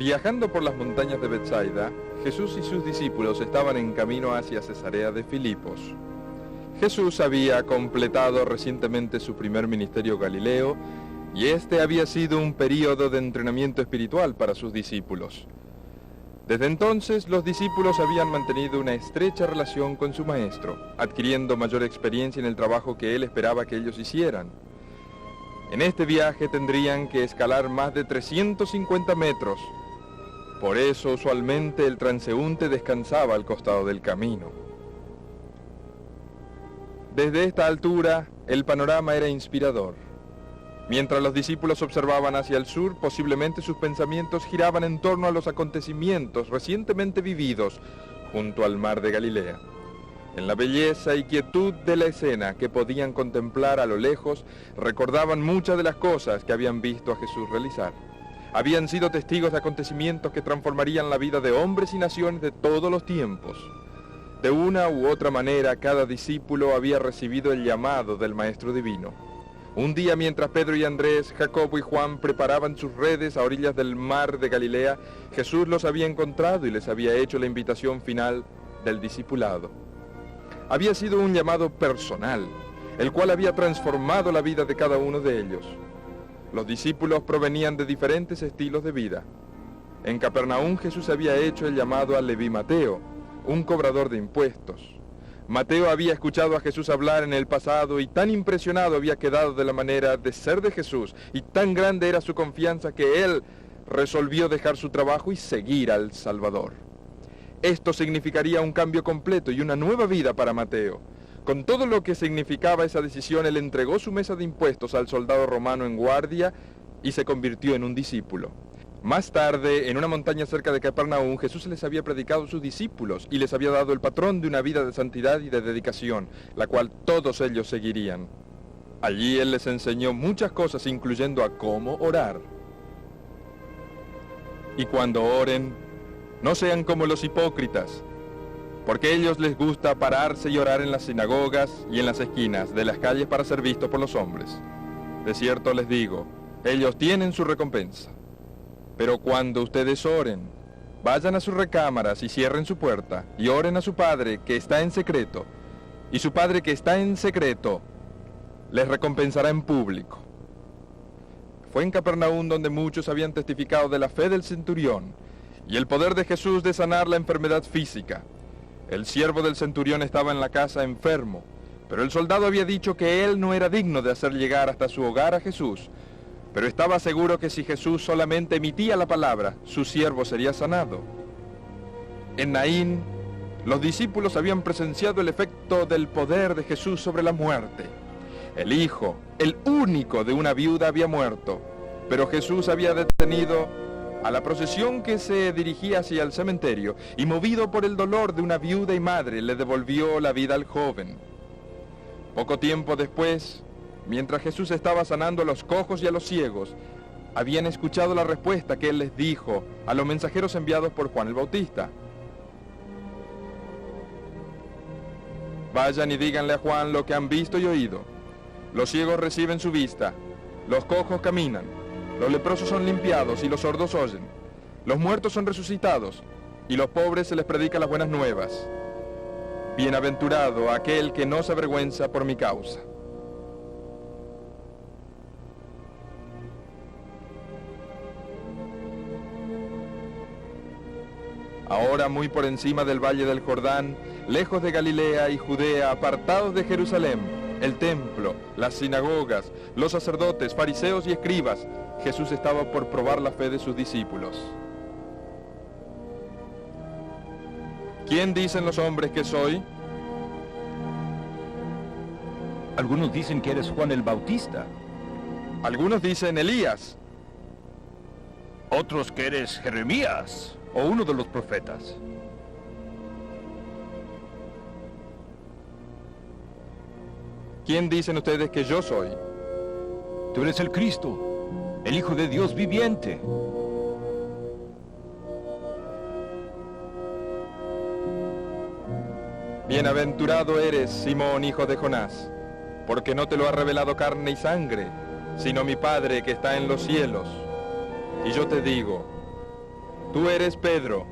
Viajando por las montañas de Betsaida, Jesús y sus discípulos estaban en camino hacia Cesarea de Filipos. Jesús había completado recientemente su primer ministerio galileo y este había sido un período de entrenamiento espiritual para sus discípulos. Desde entonces, los discípulos habían mantenido una estrecha relación con su maestro, adquiriendo mayor experiencia en el trabajo que él esperaba que ellos hicieran. En este viaje tendrían que escalar más de 350 metros. Por eso, usualmente, el transeúnte descansaba al costado del camino. Desde esta altura, el panorama era inspirador. Mientras los discípulos observaban hacia el sur, posiblemente sus pensamientos giraban en torno a los acontecimientos recientemente vividos junto al mar de Galilea. En la belleza y quietud de la escena que podían contemplar a lo lejos, recordaban muchas de las cosas que habían visto a Jesús realizar. Habían sido testigos de acontecimientos que transformarían la vida de hombres y naciones de todos los tiempos. De una u otra manera, cada discípulo había recibido el llamado del Maestro Divino. Un día, mientras Pedro y Andrés, Jacobo y Juan preparaban sus redes a orillas del mar de Galilea, Jesús los había encontrado y les había hecho la invitación final del discipulado. Había sido un llamado personal, el cual había transformado la vida de cada uno de ellos. Los discípulos provenían de diferentes estilos de vida. En Capernaum, Jesús había hecho el llamado a Leví Mateo, un cobrador de impuestos. Mateo había escuchado a Jesús hablar en el pasado y tan impresionado había quedado de la manera de ser de Jesús y tan grande era su confianza que él resolvió dejar su trabajo y seguir al Salvador. Esto significaría un cambio completo y una nueva vida para Mateo. Con todo lo que significaba esa decisión, él entregó su mesa de impuestos al soldado romano en guardia y se convirtió en un discípulo. Más tarde, en una montaña cerca de Capernaum, Jesús les había predicado a sus discípulos y les había dado el patrón de una vida de santidad y de dedicación, la cual todos ellos seguirían. Allí él les enseñó muchas cosas, incluyendo a cómo orar. Y cuando oren, no sean como los hipócritas, porque a ellos les gusta pararse y orar en las sinagogas y en las esquinas de las calles para ser vistos por los hombres. De cierto les digo, ellos tienen su recompensa. Pero cuando ustedes oren, vayan a sus recámaras y cierren su puerta, y oren a su Padre que está en secreto, y su Padre que está en secreto les recompensará en público. Fue en Capernaum donde muchos habían testificado de la fe del centurión, y el poder de Jesús de sanar la enfermedad física. El siervo del centurión estaba en la casa enfermo, pero el soldado había dicho que él no era digno de hacer llegar hasta su hogar a Jesús, pero estaba seguro que si Jesús solamente emitía la palabra, su siervo sería sanado. En Naín, los discípulos habían presenciado el efecto del poder de Jesús sobre la muerte. El hijo, el único de una viuda, había muerto, pero Jesús había detenido a la procesión que se dirigía hacia el cementerio y, movido por el dolor de una viuda y madre, le devolvió la vida al joven. Poco tiempo después, mientras Jesús estaba sanando a los cojos y a los ciegos, habían escuchado la respuesta que él les dijo a los mensajeros enviados por Juan el Bautista. Vayan y díganle a Juan lo que han visto y oído. Los ciegos reciben su vista, los cojos caminan, los leprosos son limpiados y los sordos oyen, los muertos son resucitados y los pobres se les predica las buenas nuevas. Bienaventurado aquel que no se avergüenza por mi causa. Ahora, muy por encima del valle del Jordán, lejos de Galilea y Judea, apartados de Jerusalén, el templo, las sinagogas, los sacerdotes, fariseos y escribas, Jesús estaba por probar la fe de sus discípulos. ¿Quién dicen los hombres que soy? Algunos dicen que eres Juan el Bautista. Algunos dicen Elías. Otros que eres Jeremías o uno de los profetas. ¿Quién dicen ustedes que yo soy? Tú eres el Cristo, el Hijo de Dios viviente. Bienaventurado eres, Simón, hijo de Jonás, porque no te lo ha revelado carne y sangre, sino mi Padre que está en los cielos. Y yo te digo, Tú eres Pedro,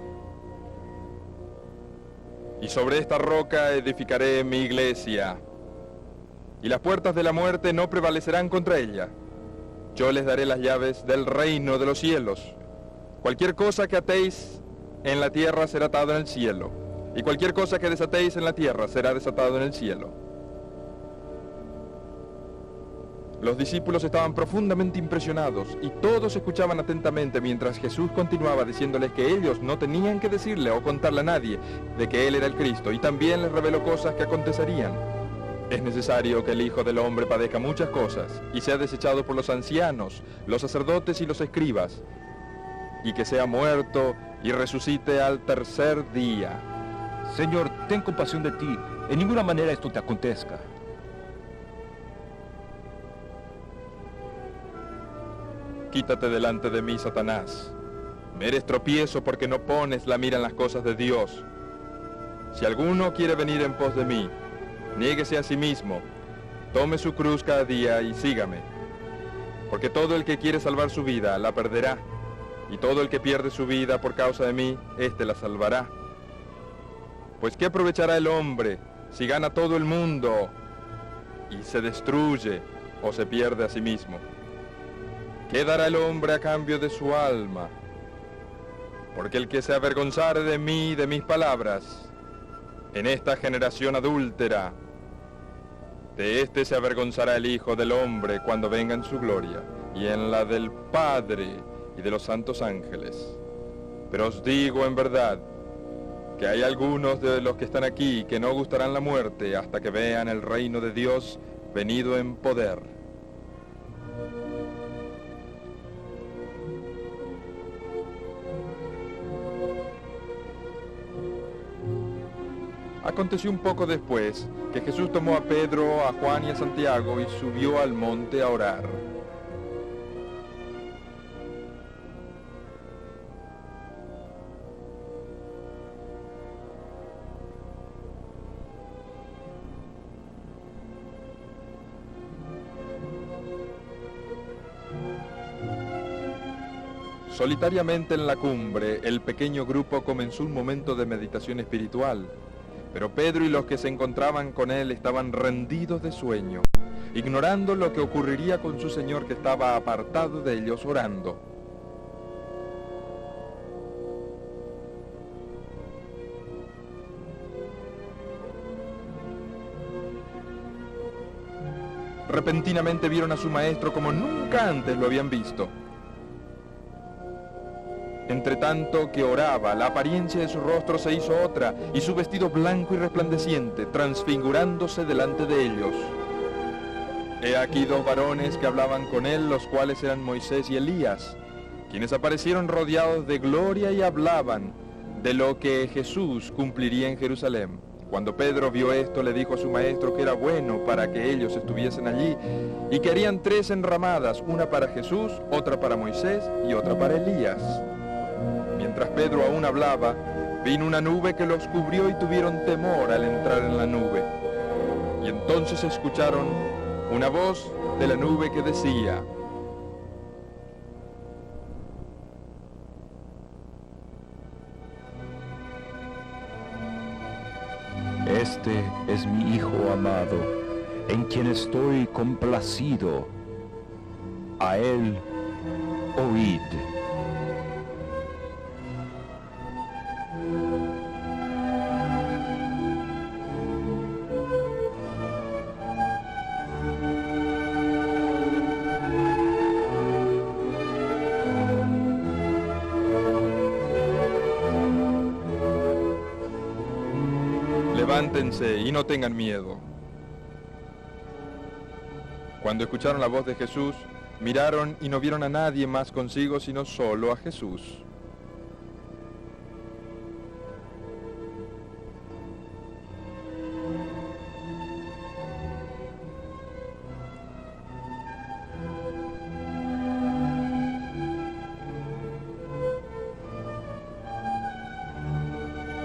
y sobre esta roca edificaré mi iglesia, y las puertas de la muerte no prevalecerán contra ella. Yo les daré las llaves del reino de los cielos. Cualquier cosa que atéis en la tierra será atado en el cielo, y cualquier cosa que desatéis en la tierra será desatado en el cielo. Los discípulos estaban profundamente impresionados y todos escuchaban atentamente mientras Jesús continuaba diciéndoles que ellos no tenían que decirle o contarle a nadie de que Él era el Cristo, y también les reveló cosas que acontecerían. Es necesario que el Hijo del Hombre padezca muchas cosas y sea desechado por los ancianos, los sacerdotes y los escribas, y que sea muerto y resucite al tercer día. Señor, ten compasión de ti. En ninguna manera esto te acontezca. Quítate delante de mí, Satanás. Me eres tropiezo porque no pones la mira en las cosas de Dios. Si alguno quiere venir en pos de mí, niéguese a sí mismo, tome su cruz cada día y sígame. Porque todo el que quiere salvar su vida, la perderá. Y todo el que pierde su vida por causa de mí, éste la salvará. Pues ¿qué aprovechará el hombre si gana todo el mundo y se destruye o se pierde a sí mismo? ¿Qué dará el hombre a cambio de su alma? Porque el que se avergonzare de mí y de mis palabras, en esta generación adúltera, de éste se avergonzará el Hijo del Hombre cuando venga en su gloria, y en la del Padre y de los santos ángeles. Pero os digo en verdad, que hay algunos de los que están aquí que no gustarán la muerte hasta que vean el reino de Dios venido en poder. Aconteció un poco después que Jesús tomó a Pedro, a Juan y a Santiago y subió al monte a orar. Solitariamente en la cumbre, el pequeño grupo comenzó un momento de meditación espiritual. Pero Pedro y los que se encontraban con él estaban rendidos de sueño, ignorando lo que ocurriría con su Señor que estaba apartado de ellos orando. Repentinamente vieron a su maestro como nunca antes lo habían visto. Entre tanto que oraba, la apariencia de su rostro se hizo otra, y su vestido blanco y resplandeciente, transfigurándose delante de ellos. He aquí dos varones que hablaban con él, los cuales eran Moisés y Elías, quienes aparecieron rodeados de gloria y hablaban de lo que Jesús cumpliría en Jerusalén. Cuando Pedro vio esto, le dijo a su maestro que era bueno para que ellos estuviesen allí, y que harían 3 enramadas, una para Jesús, otra para Moisés y otra para Elías. Mientras Pedro aún hablaba, vino una nube que los cubrió y tuvieron temor al entrar en la nube. Y entonces escucharon una voz de la nube que decía: Este es mi Hijo amado, en quien estoy complacido. A él oíd. Levántense y no tengan miedo. Cuando escucharon la voz de Jesús, miraron y no vieron a nadie más consigo, sino solo a Jesús.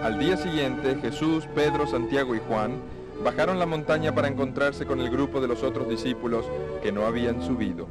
Al día siguiente, Jesús, Pedro, Santiago y Juan bajaron la montaña para encontrarse con el grupo de los otros discípulos que no habían subido.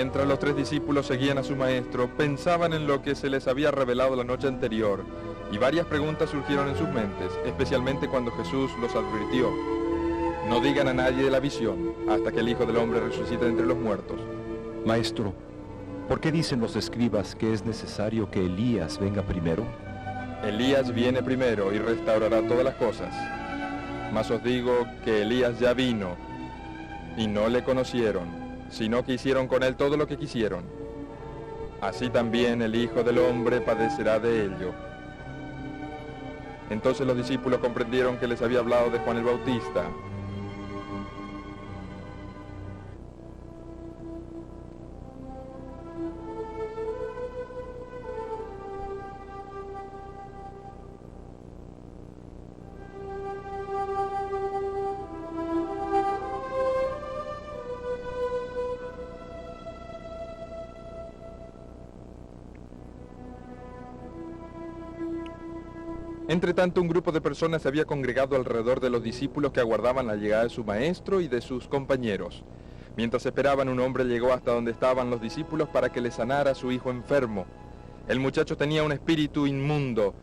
Mientras los 3 discípulos seguían a su maestro, pensaban en lo que se les había revelado la noche anterior, y varias preguntas surgieron en sus mentes, especialmente cuando Jesús los advirtió: no digan a nadie de la visión, hasta que el Hijo del Hombre resucite entre los muertos. Maestro, ¿por qué dicen los escribas que es necesario que Elías venga primero? Elías viene primero y restaurará todas las cosas. Mas os digo que Elías ya vino, y no le conocieron, sino que hicieron con él todo lo que quisieron. Así también el Hijo del Hombre padecerá de ello. Entonces los discípulos comprendieron que les había hablado de Juan el Bautista. Entre tanto, un grupo de personas se había congregado alrededor de los discípulos que aguardaban la llegada de su maestro y de sus compañeros. Mientras esperaban, un hombre llegó hasta donde estaban los discípulos para que le sanara a su hijo enfermo. El muchacho tenía un espíritu inmundo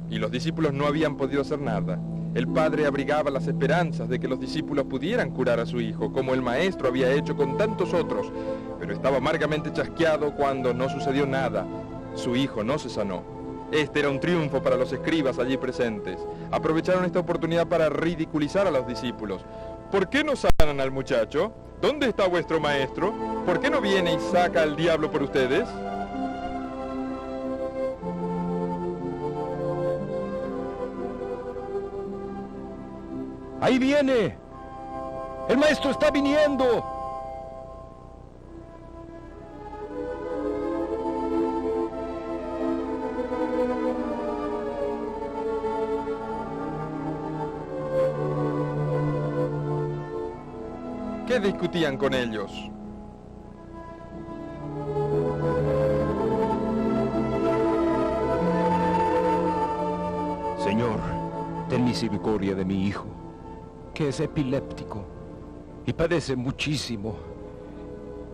y los discípulos no habían podido hacer nada. El padre abrigaba las esperanzas de que los discípulos pudieran curar a su hijo, como el maestro había hecho con tantos otros, pero estaba amargamente chasqueado cuando no sucedió nada. Su hijo no se sanó. Este era un triunfo para los escribas allí presentes. Aprovecharon esta oportunidad para ridiculizar a los discípulos. ¿Por qué no sanan al muchacho? ¿Dónde está vuestro maestro? ¿Por qué no viene y saca al diablo por ustedes? ¡Ahí viene! ¡El maestro está viniendo! ¿Qué discutían con ellos? Señor, ten misericordia de mi hijo, que es epiléptico y padece muchísimo.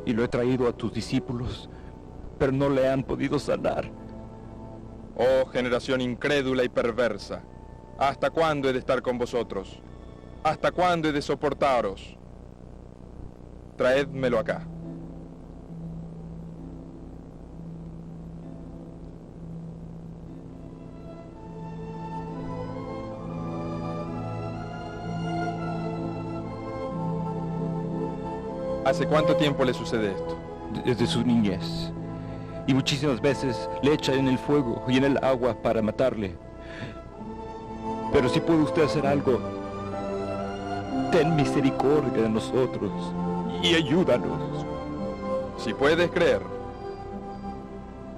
Y lo he traído a tus discípulos, pero no le han podido sanar. Oh, generación incrédula y perversa, ¿hasta cuándo he de estar con vosotros? ¿Hasta cuándo he de soportaros? Traédmelo acá. ¿Hace cuánto tiempo le sucede esto? Desde su niñez. Y muchísimas veces le echa en el fuego y en el agua para matarle. Pero si puede usted hacer algo, ten misericordia de nosotros y ayúdanos. Si puedes creer,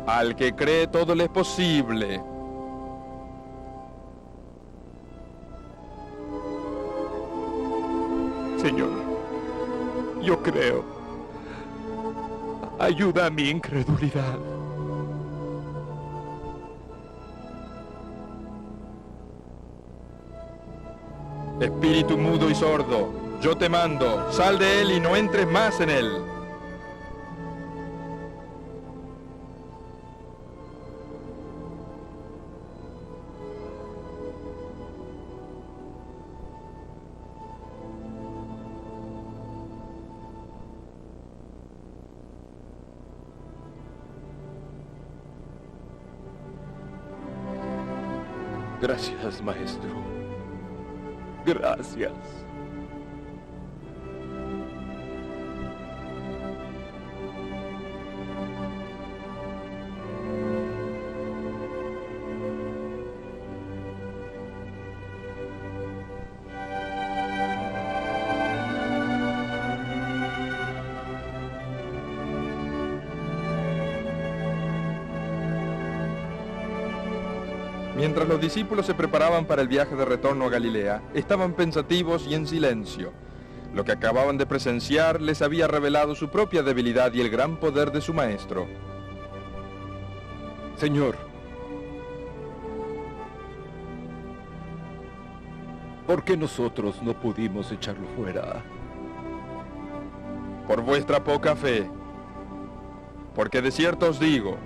al que cree todo le es posible. Señor, yo creo. Ayuda a mi incredulidad. Espíritu mudo y sordo, yo te mando, sal de él y no entres más en él. Gracias, maestro. Gracias. Mientras los discípulos se preparaban para el viaje de retorno a Galilea, estaban pensativos y en silencio. Lo que acababan de presenciar les había revelado su propia debilidad y el gran poder de su maestro. Señor, ¿por qué nosotros no pudimos echarlo fuera? Por vuestra poca fe. Porque de cierto os digo,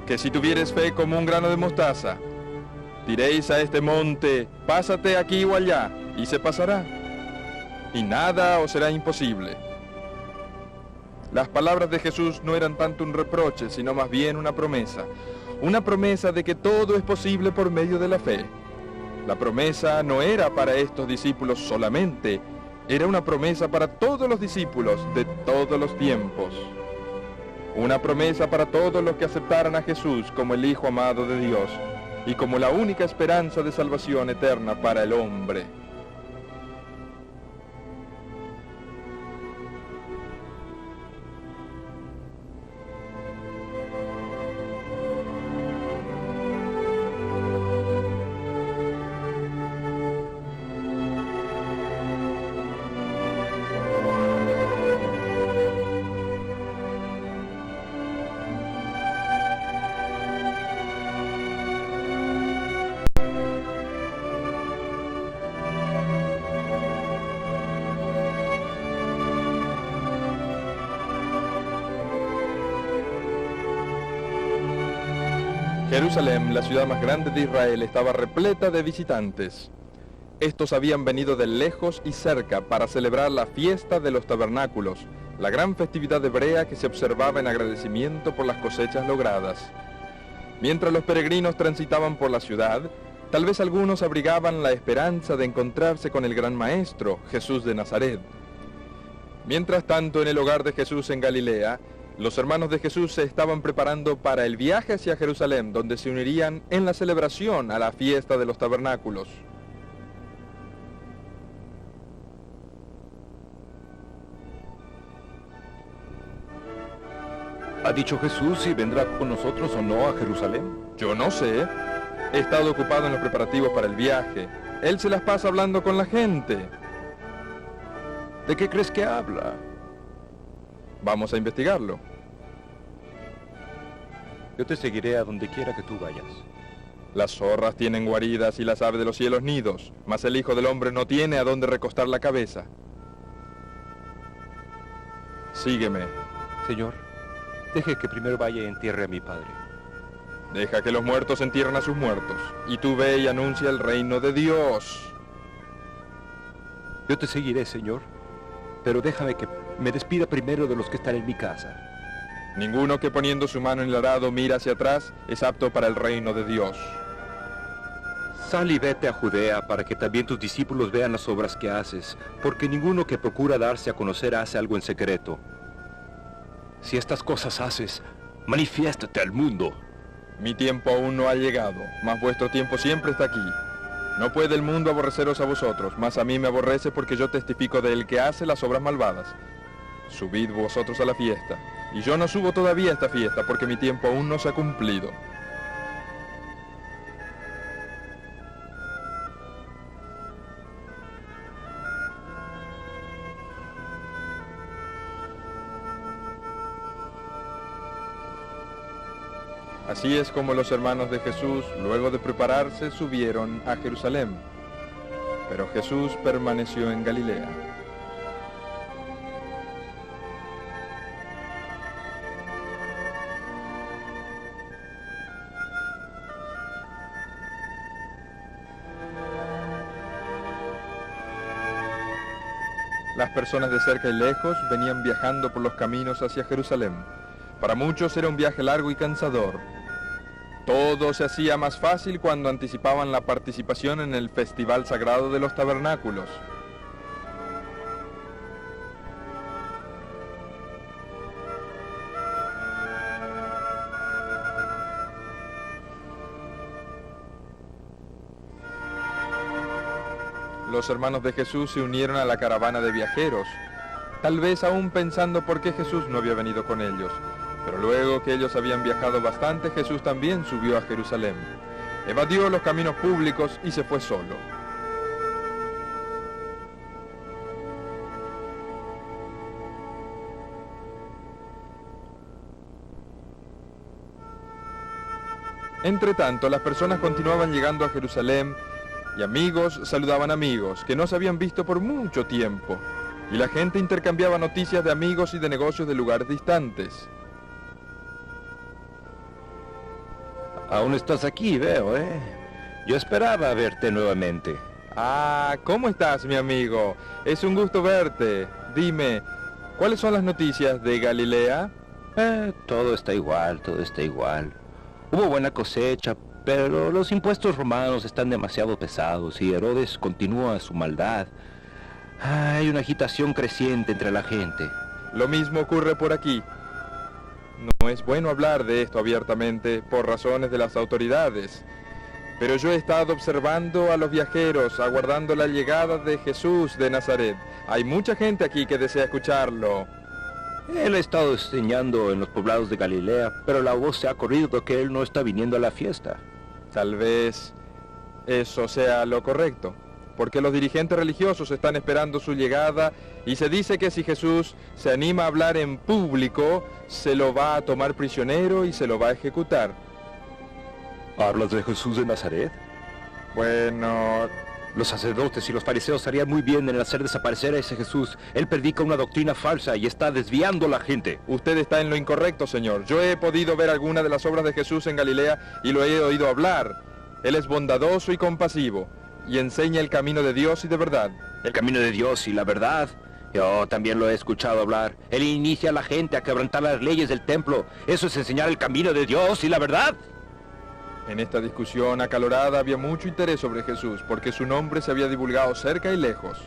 que si tuviereis fe como un grano de mostaza, diréis a este monte, pásate aquí o allá, y se pasará, y nada os será imposible. Las palabras de Jesús no eran tanto un reproche, sino más bien una promesa de que todo es posible por medio de la fe. La promesa no era para estos discípulos solamente, era una promesa para todos los discípulos de todos los tiempos. Una promesa para todos los que aceptaran a Jesús como el Hijo amado de Dios y como la única esperanza de salvación eterna para el hombre. Jerusalén, la ciudad más grande de Israel, estaba repleta de visitantes. Estos habían venido de lejos y cerca para celebrar la fiesta de los tabernáculos, la gran festividad hebrea que se observaba en agradecimiento por las cosechas logradas. Mientras los peregrinos transitaban por la ciudad, tal vez algunos abrigaban la esperanza de encontrarse con el gran maestro, Jesús de Nazaret. Mientras tanto, en el hogar de Jesús en Galilea, los hermanos de Jesús se estaban preparando para el viaje hacia Jerusalén, donde se unirían en la celebración a la fiesta de los tabernáculos. ¿Ha dicho Jesús si vendrá con nosotros o no a Jerusalén? Yo no sé. He estado ocupado en los preparativos para el viaje. Él se las pasa hablando con la gente. ¿De qué crees que habla? Vamos a investigarlo. Yo te seguiré a donde quiera que tú vayas. Las zorras tienen guaridas y las aves de los cielos nidos, mas el Hijo del Hombre no tiene a dónde recostar la cabeza. Sígueme. Señor, deje que primero vaya y entierre a mi padre. Deja que los muertos entierren a sus muertos, y tú ve y anuncia el reino de Dios. Yo te seguiré, Señor, pero déjame que me despida primero de los que están en mi casa. Ninguno que poniendo su mano en el arado mira hacia atrás es apto para el reino de Dios. Sal y vete a Judea para que también tus discípulos vean las obras que haces, porque ninguno que procura darse a conocer hace algo en secreto. Si estas cosas haces, manifiéstate al mundo. Mi tiempo aún no ha llegado, mas vuestro tiempo siempre está aquí. No puede el mundo aborreceros a vosotros, mas a mí me aborrece porque yo testifico del que hace las obras malvadas. Subid vosotros a la fiesta, y yo no subo todavía a esta fiesta porque mi tiempo aún no se ha cumplido. Así es como los hermanos de Jesús, luego de prepararse, subieron a Jerusalén. Pero Jesús permaneció en Galilea. Las personas de cerca y lejos venían viajando por los caminos hacia Jerusalén. Para muchos era un viaje largo y cansador. Todo se hacía más fácil cuando anticipaban la participación en el Festival Sagrado de los Tabernáculos. Los hermanos de Jesús se unieron a la caravana de viajeros, tal vez aún pensando por qué Jesús no había venido con ellos. Pero luego que ellos habían viajado bastante, Jesús también subió a Jerusalén. Evadió los caminos públicos y se fue solo. Entretanto, las personas continuaban llegando a Jerusalén y amigos saludaban amigos que no se habían visto por mucho tiempo. Y la gente intercambiaba noticias de amigos y de negocios de lugares distantes. Aún estás aquí, veo, ¿eh? Yo esperaba verte nuevamente. Ah, ¿cómo estás, mi amigo? Es un gusto verte. Dime, ¿cuáles son las noticias de Galilea? Todo está igual, todo está igual. Hubo buena cosecha, pero los impuestos romanos están demasiado pesados y Herodes continúa su maldad. Hay una agitación creciente entre la gente. Lo mismo ocurre por aquí. No es bueno hablar de esto abiertamente por razones de las autoridades, pero yo he estado observando a los viajeros, aguardando la llegada de Jesús de Nazaret. Hay mucha gente aquí que desea escucharlo. Él ha estado enseñando en los poblados de Galilea, pero la voz se ha corrido de que él no está viniendo a la fiesta. Tal vez eso sea lo correcto, porque los dirigentes religiosos están esperando su llegada y se dice que si Jesús se anima a hablar en público, se lo va a tomar prisionero y se lo va a ejecutar. ¿Hablas de Jesús de Nazaret? Bueno, Los sacerdotes y los fariseos harían muy bien en hacer desaparecer a ese Jesús. Él predica una doctrina falsa y está desviando a la gente. usted está en lo incorrecto, señor. Yo he podido ver algunas de las obras de Jesús en Galilea y lo he oído hablar. Él es bondadoso y compasivo y enseña el camino de Dios y de verdad. El camino de Dios y la verdad. Yo también lo he escuchado hablar. Él inicia a la gente a quebrantar las leyes del templo. Eso es enseñar el camino de Dios y la verdad. En esta discusión acalorada había mucho interés sobre Jesús, porque su nombre se había divulgado cerca y lejos.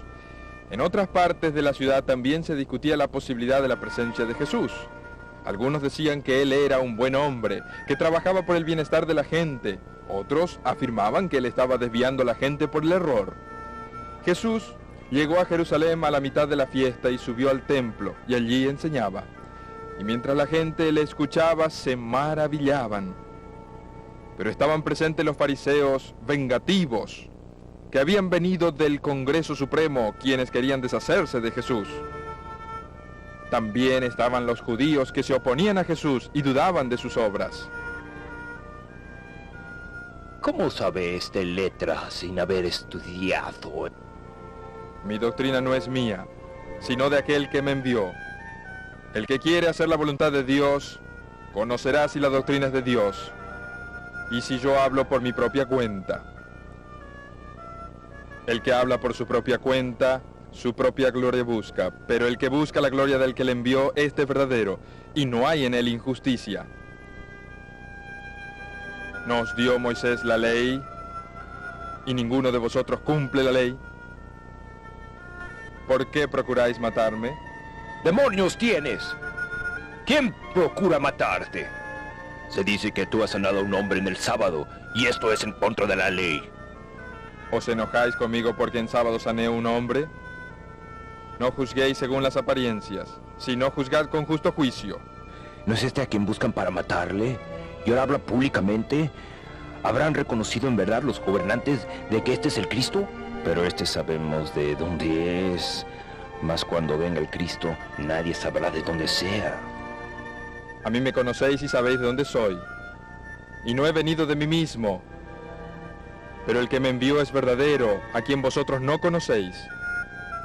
En otras partes de la ciudad también se discutía la posibilidad de la presencia de Jesús. Algunos decían que él era un buen hombre, que trabajaba por el bienestar de la gente. Otros afirmaban que él estaba desviando a la gente por el error. Jesús llegó a Jerusalén a la mitad de la fiesta y subió al templo, y allí enseñaba. Y mientras la gente le escuchaba, se maravillaban. Pero estaban presentes los fariseos vengativos, que habían venido del Congreso Supremo, quienes querían deshacerse de Jesús. También estaban los judíos que se oponían a Jesús y dudaban de sus obras. ¿Cómo sabe este letra sin haber estudiado? Mi doctrina no es mía, sino de aquel que me envió. El que quiere hacer la voluntad de Dios, conocerá si la doctrina es de Dios, y si yo hablo por mi propia cuenta. El que habla por su propia cuenta, su propia gloria busca, pero el que busca la gloria del que le envió, este es verdadero, y no hay en él injusticia. Nos dio Moisés la ley, y ninguno de vosotros cumple la ley. ¿Por qué procuráis matarme? ¡Demonios tienes! ¿Quién procura matarte? Se dice que tú has sanado a un hombre en el sábado, y esto es en contra de la ley. ¿Os enojáis conmigo porque en sábado sané a un hombre? No juzguéis según las apariencias, sino juzgad con justo juicio. ¿No es este a quien buscan para matarle? ¿Y ahora habla públicamente? ¿Habrán reconocido en verdad los gobernantes de que este es el Cristo? Pero este sabemos de dónde es. Mas cuando venga el Cristo, nadie sabrá de dónde sea. A mí me conocéis y sabéis de dónde soy. Y no he venido de mí mismo. Pero el que me envió es verdadero, a quien vosotros no conocéis.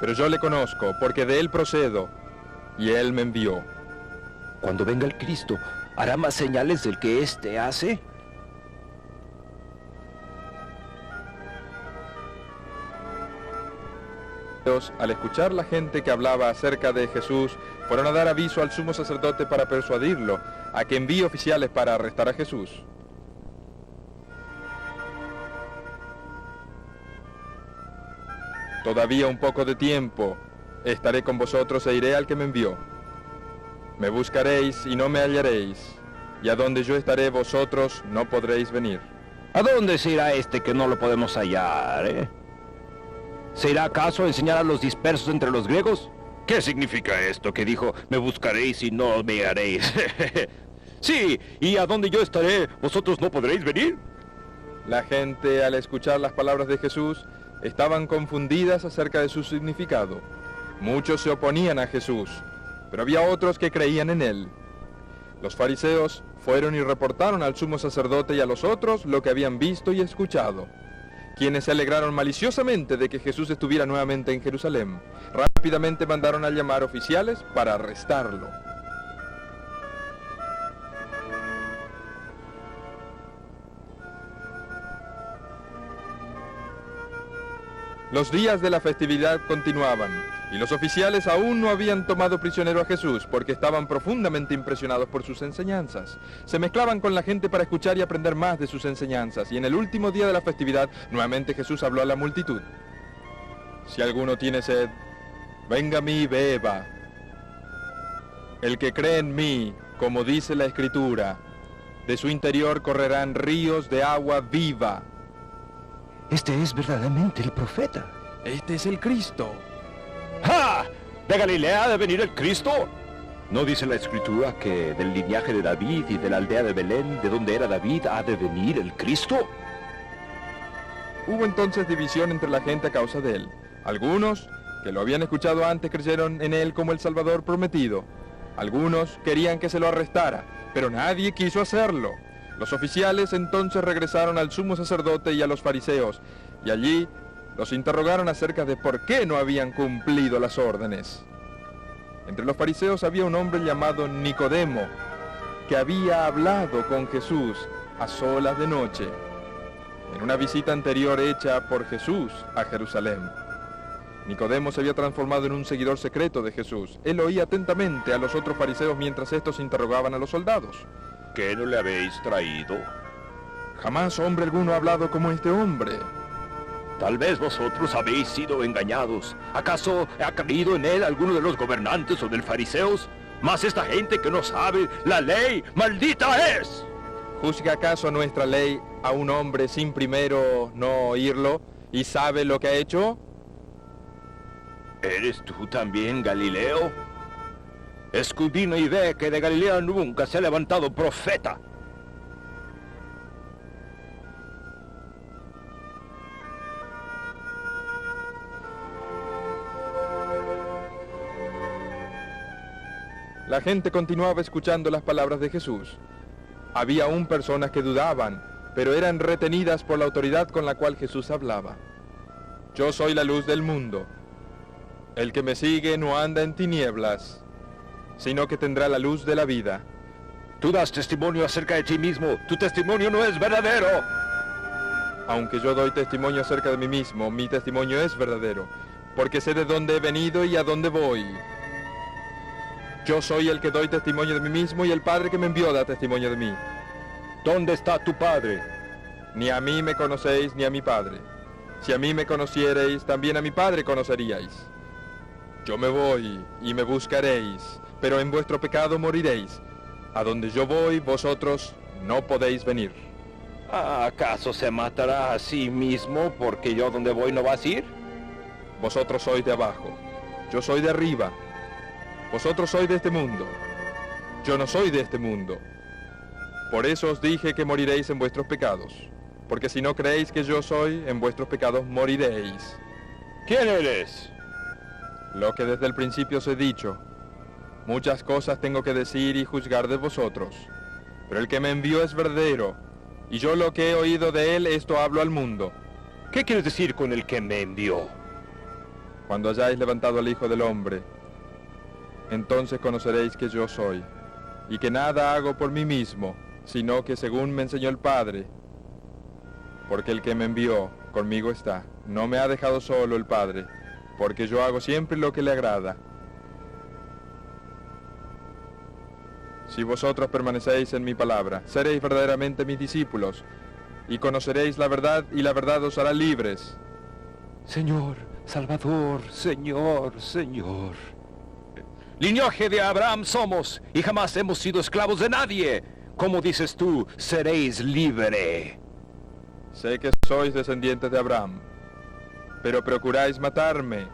Pero yo le conozco, porque de él procedo, y él me envió. Cuando venga el Cristo, ¿hará más señales del que éste hace? Al escuchar la gente que hablaba acerca de Jesús, fueron a dar aviso al sumo sacerdote para persuadirlo, a que envíe oficiales para arrestar a Jesús. Todavía un poco de tiempo, estaré con vosotros e iré al que me envió. Me buscaréis y no me hallaréis, y a donde yo estaré vosotros no podréis venir. ¿A dónde se irá este que no lo podemos hallar, ¿Se irá acaso a enseñar a los dispersos entre los griegos? ¿Qué significa esto que dijo, me buscaréis y no me hallaréis? Sí, y a donde yo estaré, vosotros no podréis venir. La gente, al escuchar las palabras de Jesús, estaban confundidas acerca de su significado. Muchos se oponían a Jesús, pero había otros que creían en él. Los fariseos fueron y reportaron al sumo sacerdote y a los otros lo que habían visto y escuchado, quienes se alegraron maliciosamente de que Jesús estuviera nuevamente en Jerusalén. Rápidamente mandaron a llamar oficiales para arrestarlo. Los días de la festividad continuaban, y los oficiales aún no habían tomado prisionero a Jesús porque estaban profundamente impresionados por sus enseñanzas. Se mezclaban con la gente para escuchar y aprender más de sus enseñanzas, y en el último día de la festividad, nuevamente Jesús habló a la multitud. Si alguno tiene sed, venga a mí y beba. El que cree en mí, como dice la Escritura, de su interior correrán ríos de agua viva. Este es verdaderamente el profeta. Este es el Cristo. ¡Ja! ¿De Galilea ha de venir el Cristo? ¿No dice la Escritura que del linaje de David y de la aldea de Belén, de donde era David, ha de venir el Cristo? Hubo entonces división entre la gente a causa de él. Algunos, que lo habían escuchado antes, creyeron en él como el Salvador prometido. Algunos querían que se lo arrestara, pero nadie quiso hacerlo. Los oficiales entonces regresaron al sumo sacerdote y a los fariseos, y allí los interrogaron acerca de por qué no habían cumplido las órdenes. Entre los fariseos había un hombre llamado Nicodemo, que había hablado con Jesús a solas de noche, en una visita anterior hecha por Jesús a Jerusalén. Nicodemo se había transformado en un seguidor secreto de Jesús. Él oía atentamente a los otros fariseos mientras estos interrogaban a los soldados. ¿Qué no le habéis traído? Jamás hombre alguno ha hablado como este hombre. Tal vez vosotros habéis sido engañados. ¿Acaso ha creído en él alguno de los gobernantes o de los fariseos? Mas esta gente que no sabe la ley, ¡maldita es! ¿Juzga acaso nuestra ley a un hombre sin primero no oírlo y sabe lo que ha hecho? ¿Eres tú también Galileo? Escudriña y ve que de Galilea nunca se ha levantado profeta. La gente continuaba escuchando las palabras de Jesús. Había aún personas que dudaban, pero eran retenidas por la autoridad con la cual Jesús hablaba. Yo soy la luz del mundo. El que me sigue no anda en tinieblas, sino que tendrá la luz de la vida. Tú das testimonio acerca de ti mismo. Tu testimonio no es verdadero. Aunque yo doy testimonio acerca de mí mismo, mi testimonio es verdadero, porque sé de dónde he venido y a dónde voy. Yo soy el que doy testimonio de mí mismo y el Padre que me envió da testimonio de mí. ¿Dónde está tu Padre? Ni a mí me conocéis ni a mi Padre. Si a mí me conociereis, también a mi Padre conoceríais. Yo me voy y me buscaréis, pero en vuestro pecado moriréis. A donde yo voy, vosotros no podéis venir. ¿Acaso se matará a sí mismo porque yo donde voy no vas a ir? Vosotros sois de abajo, yo soy de arriba. Vosotros sois de este mundo, yo no soy de este mundo. Por eso os dije que moriréis en vuestros pecados, porque si no creéis que yo soy, en vuestros pecados moriréis. ¿Quién eres? Lo que desde el principio os he dicho. Muchas cosas tengo que decir y juzgar de vosotros, pero el que me envió es verdadero, y yo lo que he oído de él, esto hablo al mundo. ¿Qué quieres decir con el que me envió? Cuando hayáis levantado al Hijo del Hombre, entonces conoceréis que yo soy, y que nada hago por mí mismo, sino que según me enseñó el Padre, porque el que me envió conmigo está. No me ha dejado solo el Padre, porque yo hago siempre lo que le agrada. Si vosotros permanecéis en mi palabra, seréis verdaderamente mis discípulos, y conoceréis la verdad, y la verdad os hará libres. Señor, Salvador, Señor, Señor. Linaje de Abraham somos, y jamás hemos sido esclavos de nadie. Como dices tú, seréis libre. Sé que sois descendientes de Abraham, pero procuráis matarme,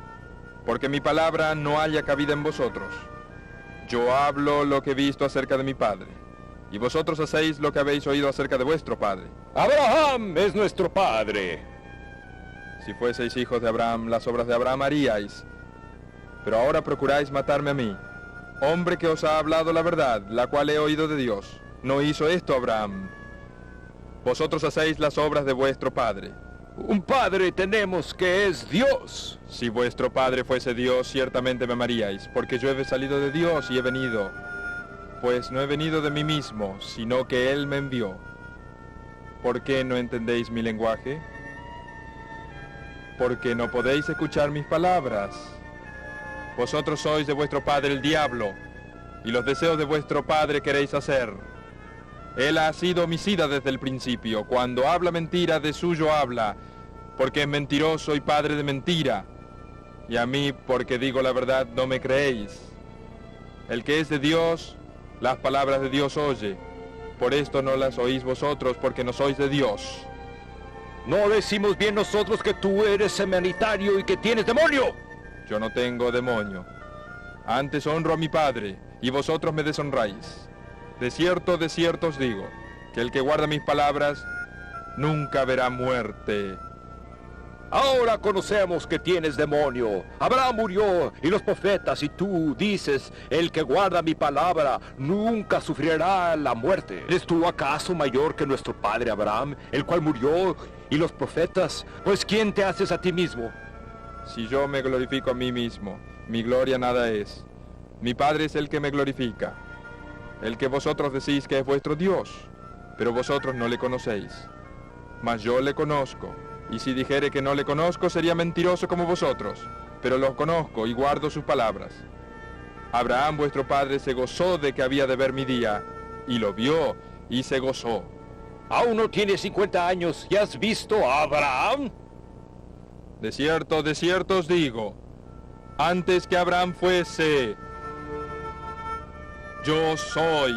porque mi palabra no haya cabida en vosotros. Yo hablo lo que he visto acerca de mi Padre, y vosotros hacéis lo que habéis oído acerca de vuestro Padre. Abraham es nuestro Padre. Si fueseis hijos de Abraham, las obras de Abraham haríais, pero ahora procuráis matarme a mí, hombre que os ha hablado la verdad, la cual he oído de Dios. No hizo esto Abraham. Vosotros hacéis las obras de vuestro Padre. Un Padre tenemos que es Dios. Si vuestro Padre fuese Dios, ciertamente me amaríais, porque yo he salido de Dios y he venido. Pues no he venido de mí mismo, sino que Él me envió. ¿Por qué no entendéis mi lenguaje? porque no podéis escuchar mis palabras. Vosotros sois de vuestro padre el diablo, y los deseos de vuestro padre queréis hacer. Él ha sido homicida desde el principio. Cuando habla mentira, de suyo habla, porque es mentiroso y padre de mentira. Y a mí, porque digo la verdad, no me creéis. El que es de Dios, las palabras de Dios oye. Por esto no las oís vosotros, porque no sois de Dios. ¿No decimos bien nosotros que tú eres semenitario y que tienes demonio? Yo no tengo demonio. Antes honro a mi Padre, y vosotros me deshonráis. De cierto os digo, que el que guarda mis palabras nunca verá muerte. Ahora conocemos que tienes demonio. Abraham murió y los profetas, y tú dices, el que guarda mi palabra nunca sufrirá la muerte. ¿Eres tú acaso mayor que nuestro padre Abraham, el cual murió, y los profetas? Pues ¿quién te haces a ti mismo? Si yo me glorifico a mí mismo, mi gloria nada es. Mi Padre es el que me glorifica, el que vosotros decís que es vuestro Dios, pero vosotros no le conocéis. Mas yo le conozco, y si dijere que no le conozco, sería mentiroso como vosotros, pero los conozco y guardo sus palabras. Abraham vuestro padre se gozó de que había de ver mi día, y lo vio y se gozó. ¿Aún no tienes 50 años y has visto a Abraham? De cierto os digo, antes que Abraham fuese, yo soy.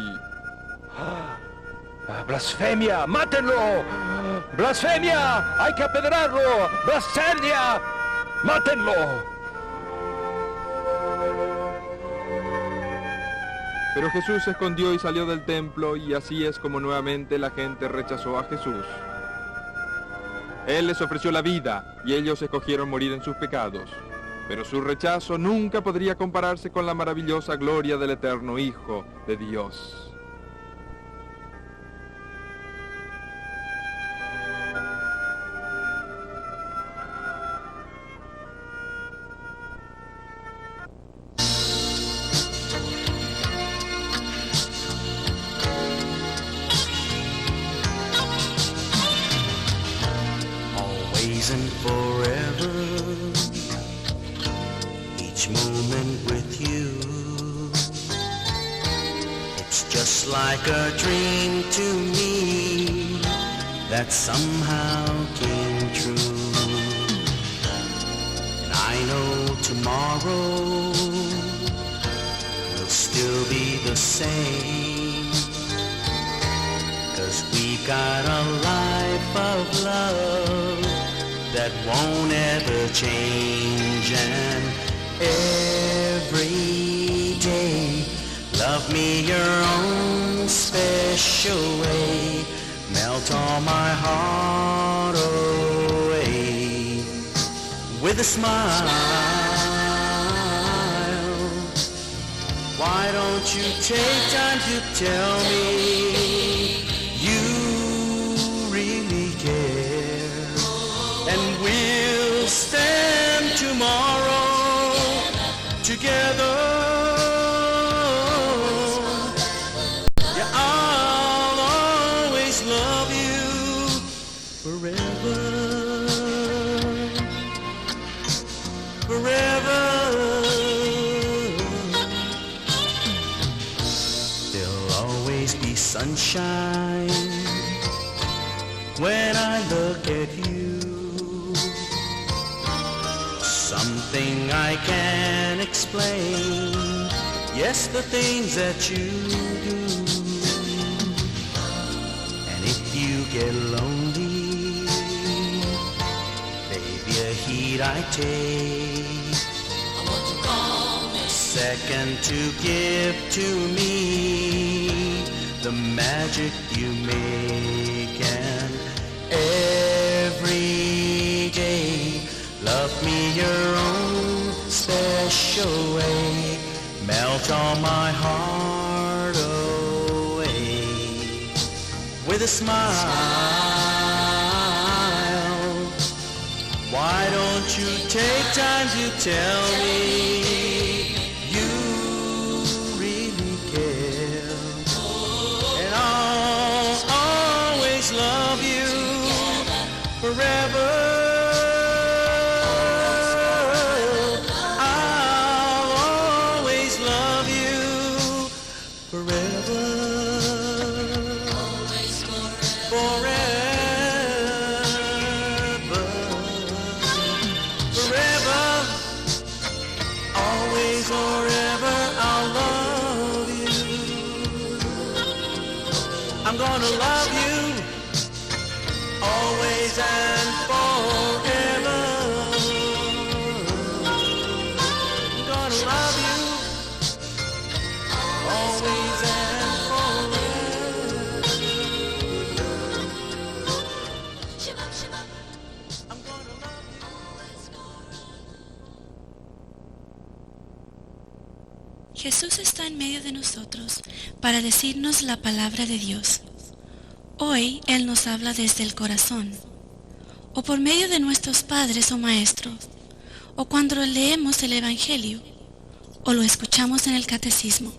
¡Blasfemia! ¡Mátenlo! ¡Blasfemia! ¡Hay que apedrearlo! ¡Blasfemia! ¡Mátenlo! Pero Jesús se escondió y salió del templo, y así es como nuevamente la gente rechazó a Jesús. Él les ofreció la vida, y ellos escogieron morir en sus pecados. Pero su rechazo nunca podría compararse con la maravillosa gloria del eterno Hijo de Dios. And forever, each moment with you, it's just like a dream to me that somehow came true. And I know tomorrow will still be the same, 'cause we got a life of love that won't ever change. And every day, love me your own special way, melt all my heart away with a smile. Why don't you take time to tell me you really care? And we'll stand tomorrow together. Yeah, I'll always love you forever, forever. There'll always be sunshine when I look at you. Something I can't explain, yes, the things that you do. And if you get lonely, baby, a heed I take. I want to call me. Second to give to me the magic you make. And every day, love me your own special way, melt all my heart away with a smile. Why don't you take time to tell me you really care? And I'll always love you forever. forever, forever, always, forever, I'll love you. I'm gonna love you, always and forever. I'm gonna love you, always and forever. I'm gonna love you. Jesús está en medio de nosotros para decirnos la palabra de Dios. Hoy Él nos habla desde el corazón, o por medio de nuestros padres o maestros, o cuando leemos el Evangelio, o lo escuchamos en el catecismo.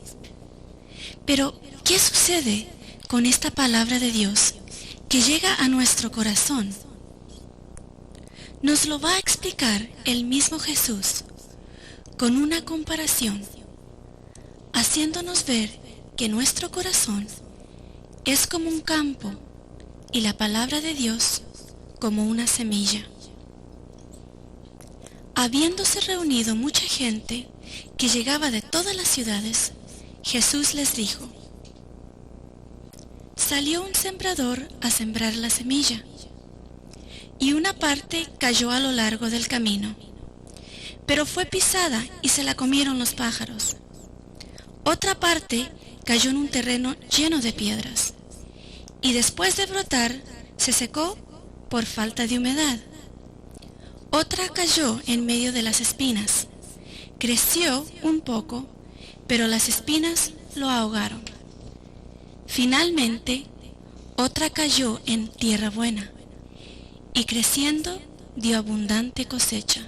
Pero, ¿qué sucede con esta palabra de Dios que llega a nuestro corazón? Nos lo va a explicar el mismo Jesús con una comparación, haciéndonos ver que nuestro corazón es como un campo y la palabra de Dios como una semilla. Habiéndose reunido mucha gente que llegaba de todas las ciudades, Jesús les dijo: salió un sembrador a sembrar la semilla, y una parte cayó a lo largo del camino, pero fue pisada y se la comieron los pájaros. Otra parte cayó en un terreno lleno de piedras, y después de brotar se secó por falta de humedad. Otra cayó en medio de las espinas, creció un poco, pero las espinas lo ahogaron. Finalmente, otra cayó en tierra buena, y creciendo dio abundante cosecha.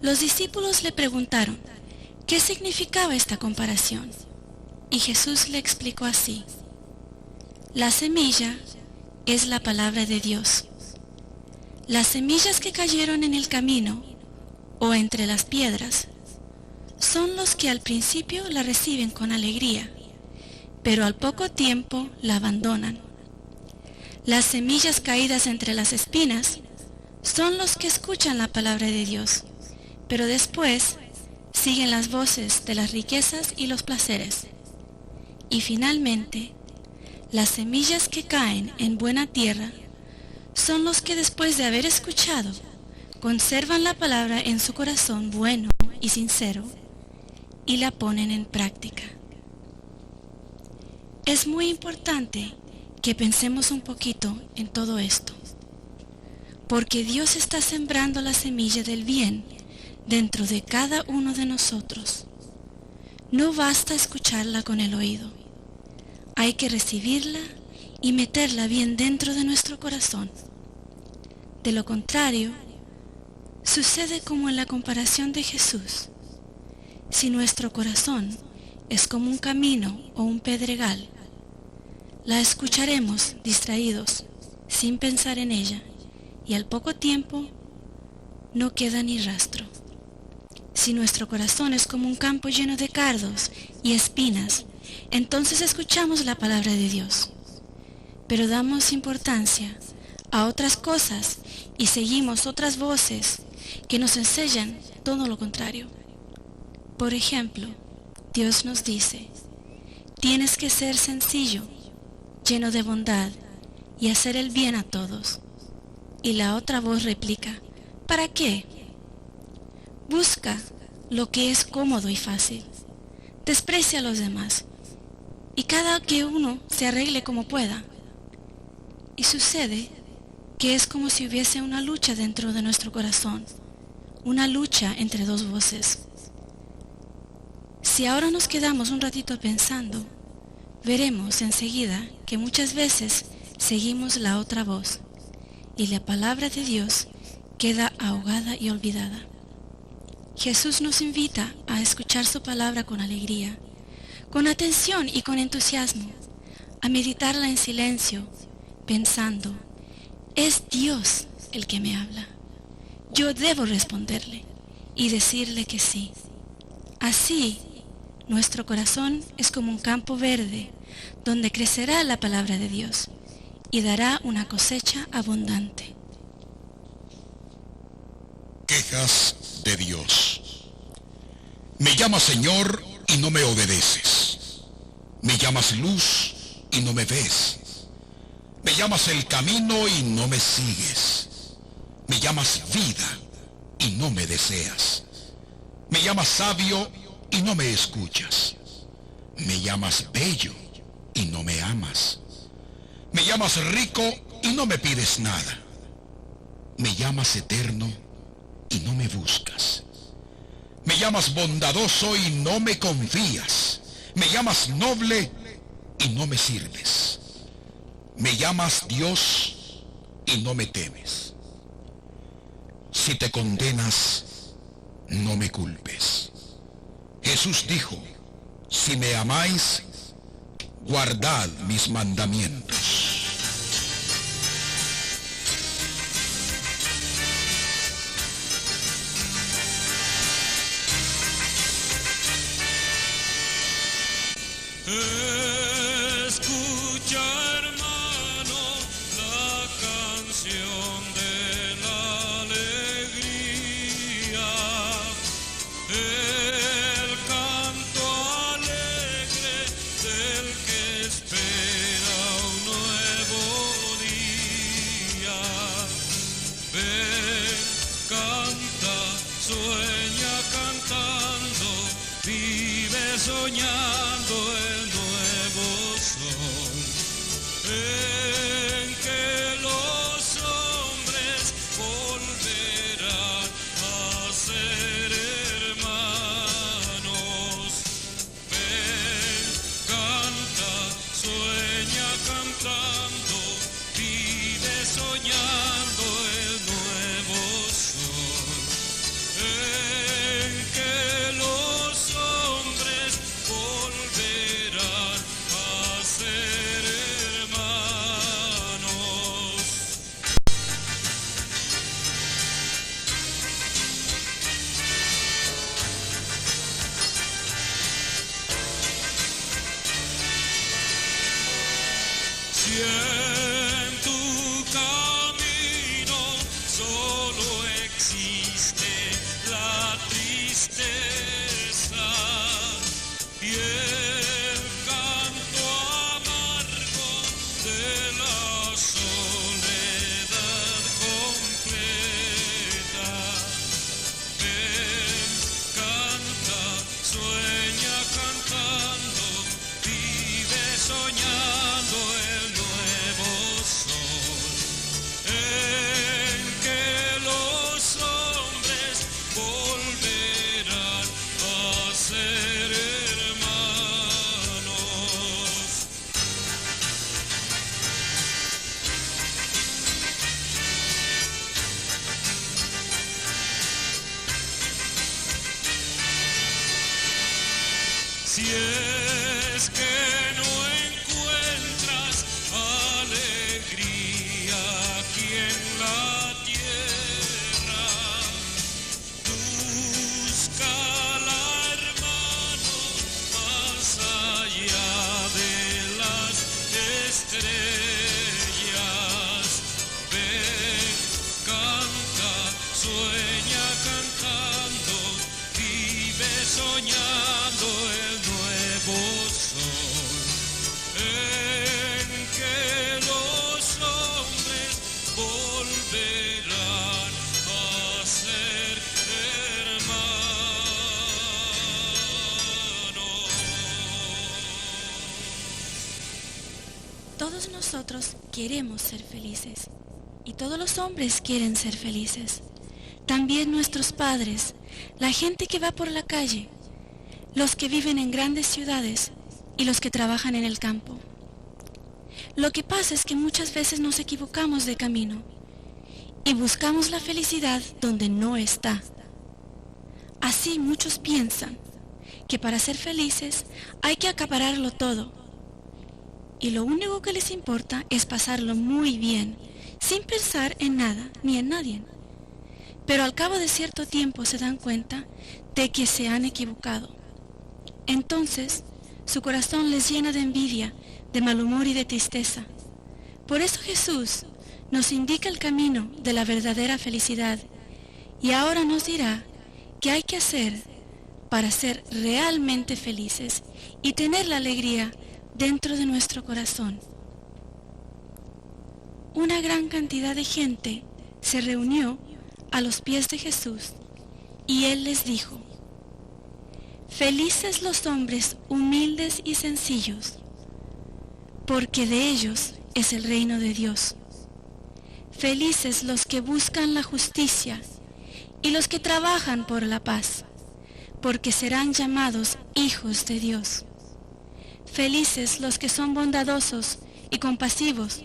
Los discípulos le preguntaron qué significaba esta comparación, y Jesús le explicó así: la semilla es la palabra de Dios. Las semillas que cayeron en el camino o entre las piedras son los que al principio la reciben con alegría, pero al poco tiempo la abandonan. Las semillas caídas entre las espinas son los que escuchan la palabra de Dios, pero después siguen las voces de las riquezas y los placeres. Y finalmente, las semillas que caen en buena tierra son los que después de haber escuchado, conservan la palabra en su corazón bueno y sincero y la ponen en práctica. Es muy importante que pensemos un poquito en todo esto, porque Dios está sembrando la semilla del bien dentro de cada uno de nosotros. No basta escucharla con el oído, hay que recibirla y meterla bien dentro de nuestro corazón. De lo contrario, sucede como en la comparación de Jesús. Si nuestro corazón es como un camino o un pedregal, la escucharemos distraídos, sin pensar en ella, y al poco tiempo no queda ni rastro. Si nuestro corazón es como un campo lleno de cardos y espinas, entonces escuchamos la palabra de Dios, pero damos importancia a otras cosas y seguimos otras voces que nos enseñan todo lo contrario. Por ejemplo, Dios nos dice: tienes que ser sencillo, lleno de bondad y hacer el bien a todos. Y la otra voz replica: ¿para qué? Busca lo que es cómodo y fácil. Desprecia a los demás y cada que uno se arregle como pueda. Y sucede que es como si hubiese una lucha dentro de nuestro corazón, una lucha entre dos voces. Si ahora nos quedamos un ratito pensando, veremos enseguida que muchas veces seguimos la otra voz y la palabra de Dios queda ahogada y olvidada. Jesús nos invita a escuchar su palabra con alegría, con atención y con entusiasmo, a meditarla en silencio, pensando: es Dios el que me habla. Yo debo responderle y decirle que sí. Así, nuestro corazón es como un campo verde donde crecerá la palabra de Dios, y dará una cosecha abundante. Quejas de Dios. Me llamas Señor y no me obedeces. Me llamas luz y no me ves. Me llamas el camino y no me sigues. Me llamas vida y no me deseas. Me llamas sabio y no me escuchas. Me llamas bello y no me amas. Me llamas rico y no me pides nada. Me llamas eterno y no me buscas. Me llamas bondadoso y no me confías. Me llamas noble y no me sirves. Me llamas Dios y no me temes. Si te condenas, no me culpes. Jesús dijo, si me amáis, guardad mis mandamientos. Escucha, hermano, la canción de la alegría, el canto alegre del que espera un nuevo día. Ven, canta, sueña cantando, vive soñando el nuevo sol, en que los hombres volverán a ser hermanos. Ven, canta, sueña cantando, vive soñando el nuevo sol, en que los hombres volverán a ser hermanos. Si en tu camino solo existe la tristeza y el canto amargo de la soledad completa, ven, canta, sueña cantando, vive soñando el nuevo sol, en que los hombres volverán a ser hermanos. Si es que no encuentras alegría aquí en la tierra, búscala, hermano, más allá de las estrellas. Ven, canta, sueña cantando, vive soñando el nuevo sol, en que los hombres volverán a ser hermanos. Todos nosotros queremos ser felices y todos los hombres quieren ser felices. También nuestros padres, la gente que va por la calle, los que viven en grandes ciudades y los que trabajan en el campo. Lo que pasa es que muchas veces nos equivocamos de camino y buscamos la felicidad donde no está. Así muchos piensan que para ser felices hay que acapararlo todo y lo único que les importa es pasarlo muy bien, sin pensar en nada ni en nadie. Pero al cabo de cierto tiempo se dan cuenta de que se han equivocado. Entonces, su corazón les llena de envidia, de mal humor y de tristeza, Por eso Jesús nos indica el camino de la verdadera felicidad y ahora nos dirá qué hay que hacer para ser realmente felices y tener la alegría dentro de nuestro corazón. Una gran cantidad de gente se reunió a los pies de Jesús y Él les dijo: felices los hombres humildes y sencillos, porque de ellos es el reino de Dios. Felices los que buscan la justicia y los que trabajan por la paz, porque serán llamados hijos de Dios. Felices los que son bondadosos y compasivos,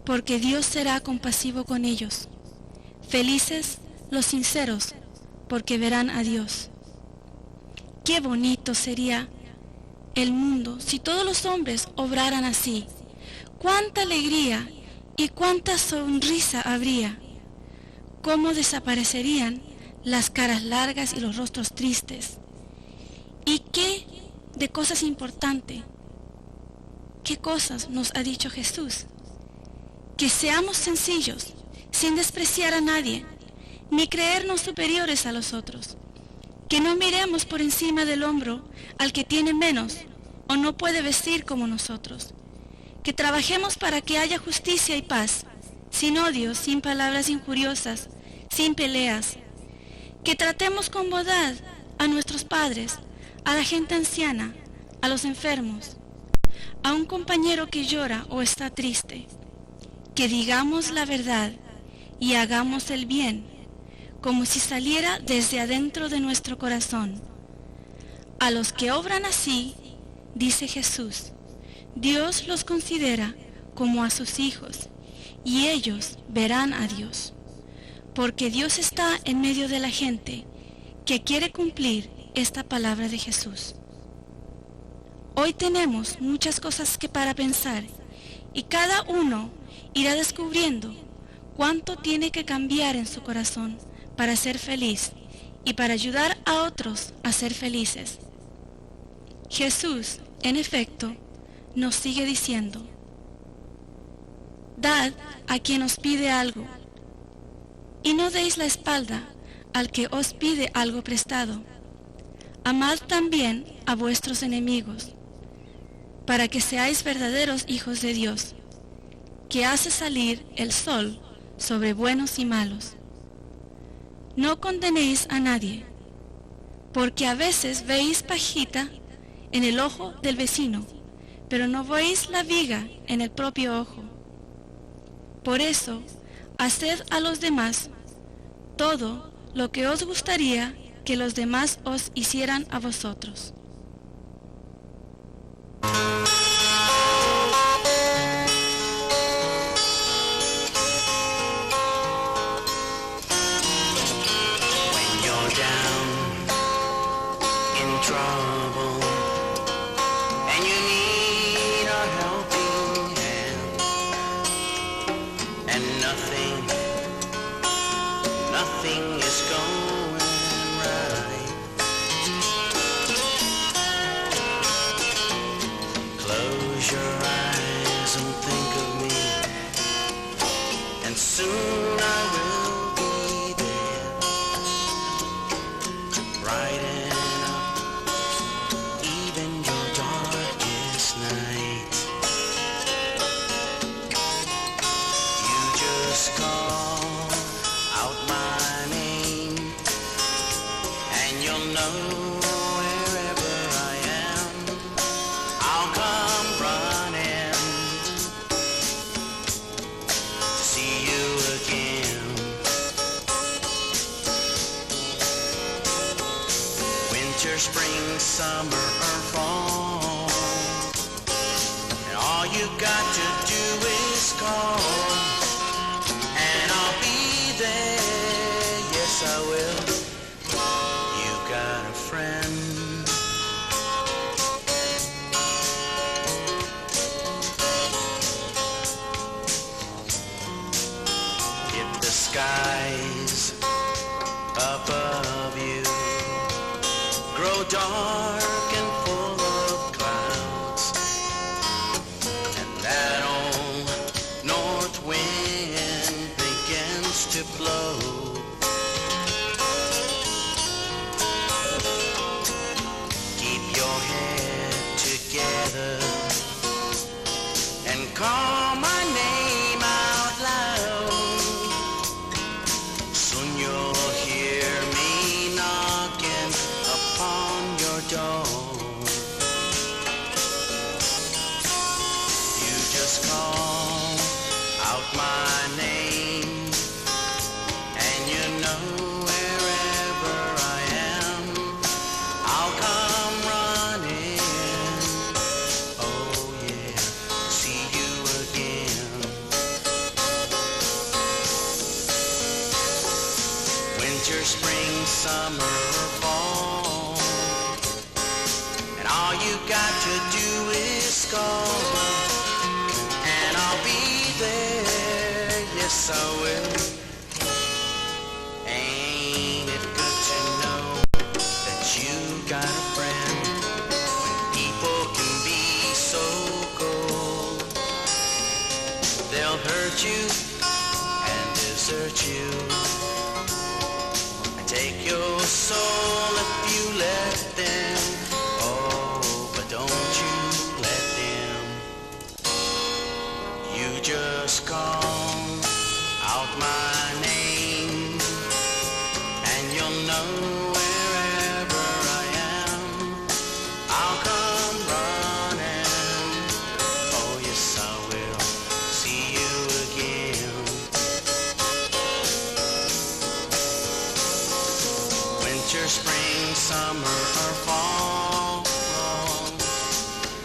porque Dios será compasivo con ellos. Felices los sinceros, porque verán a Dios. Qué bonito sería el mundo si todos los hombres obraran así. Cuánta alegría y cuánta sonrisa habría. Cómo desaparecerían las caras largas y los rostros tristes. Y qué de cosas importantes. ¿Qué cosas nos ha dicho Jesús? Que seamos sencillos, sin despreciar a nadie, ni creernos superiores a los otros. Que no miremos por encima del hombro al que tiene menos o no puede vestir como nosotros. Que trabajemos para que haya justicia y paz, sin odio, sin palabras injuriosas, sin peleas. Que tratemos con bondad a nuestros padres, a la gente anciana, a los enfermos, a un compañero que llora o está triste. Que digamos la verdad y hagamos el bien, como si saliera desde adentro de nuestro corazón. A los que obran así, dice Jesús, Dios los considera como a sus hijos, y ellos verán a Dios, porque Dios está en medio de la gente que quiere cumplir esta palabra de Jesús. Hoy tenemos muchas cosas que para pensar, y cada uno irá descubriendo cuánto tiene que cambiar en su corazón para ser feliz y para ayudar a otros a ser felices. Jesús, en efecto, nos sigue diciendo: dad a quien os pide algo, y no deis la espalda al que os pide algo prestado. Amad también a vuestros enemigos, para que seáis verdaderos hijos de Dios, que hace salir el sol sobre buenos y malos. No condenéis a nadie, porque a veces veis pajita en el ojo del vecino, pero no veis la viga en el propio ojo. Por eso, haced a los demás todo lo que os gustaría que los demás os hicieran a vosotros. Trouble and you need a helping hand, and nothing is going right. Close your eyes and think of me, and soon I will be there, brighten up even your darkest night. You just call out my name, and you'll know wherever I am, I'll come running to see you again. Winter, spring, summer, or fall, and all you got to do is call, and I'll be there, yes I will. You got a friend. If the skies above you grow dark and full of clouds, and that old to flow. Keep your head together and call my name out loud. Soon you'll hear me knocking upon your door. You just call out my name, and you know wherever I am, I'll come running. Oh yeah, see you again. Winter, spring, summer, or fall, and all you got to do is call, and I'll be there, yes I will. Ain't it good to know that you got a friend when people can be so cold? They'll hurt you and desert you and take your soul if you let them. Oh, but don't you let them. You just call out my name, and you'll know wherever I am, I'll come running. Oh yes I will, see you again. Winter, spring, summer, or fall,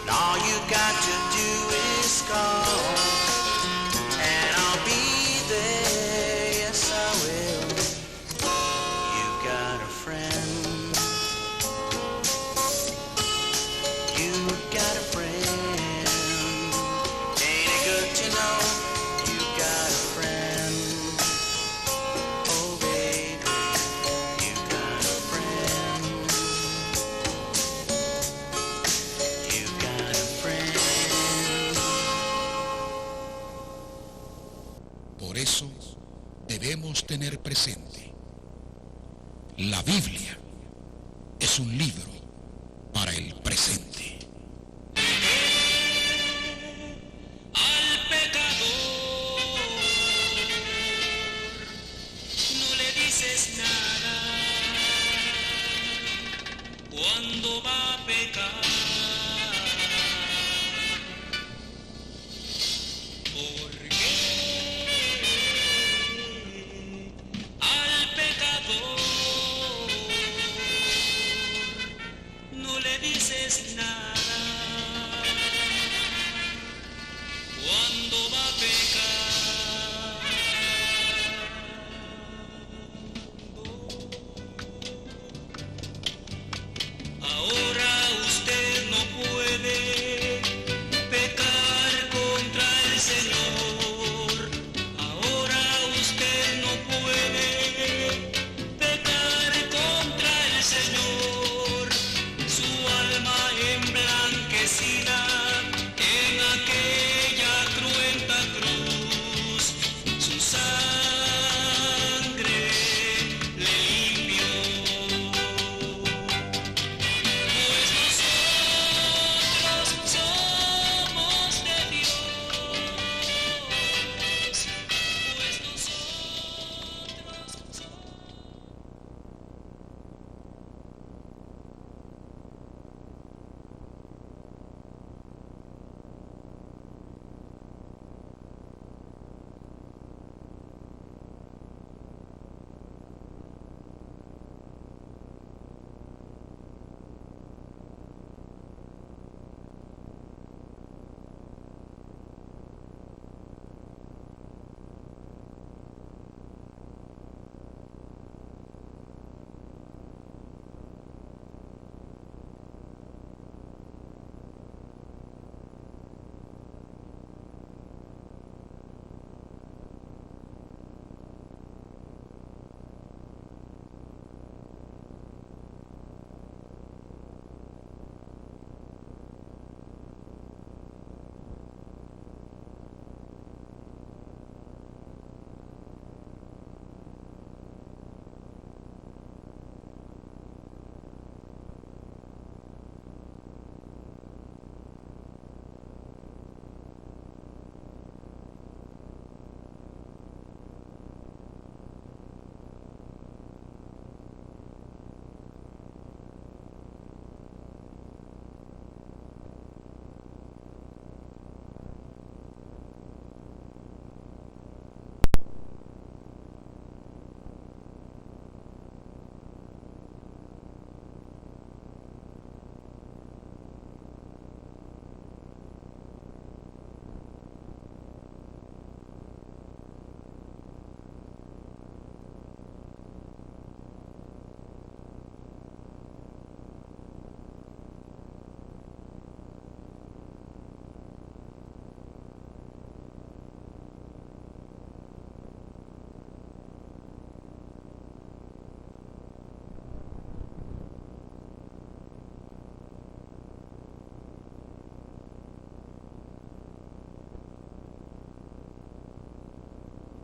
and all you got to do is call, and I'll be there, yes I will. You got a friend. You got a friend. Ain't it good to know you got a friend? Oh baby, you got a friend. You got a friend. Por eso debemos tener presente, la Biblia es un libro para el presente.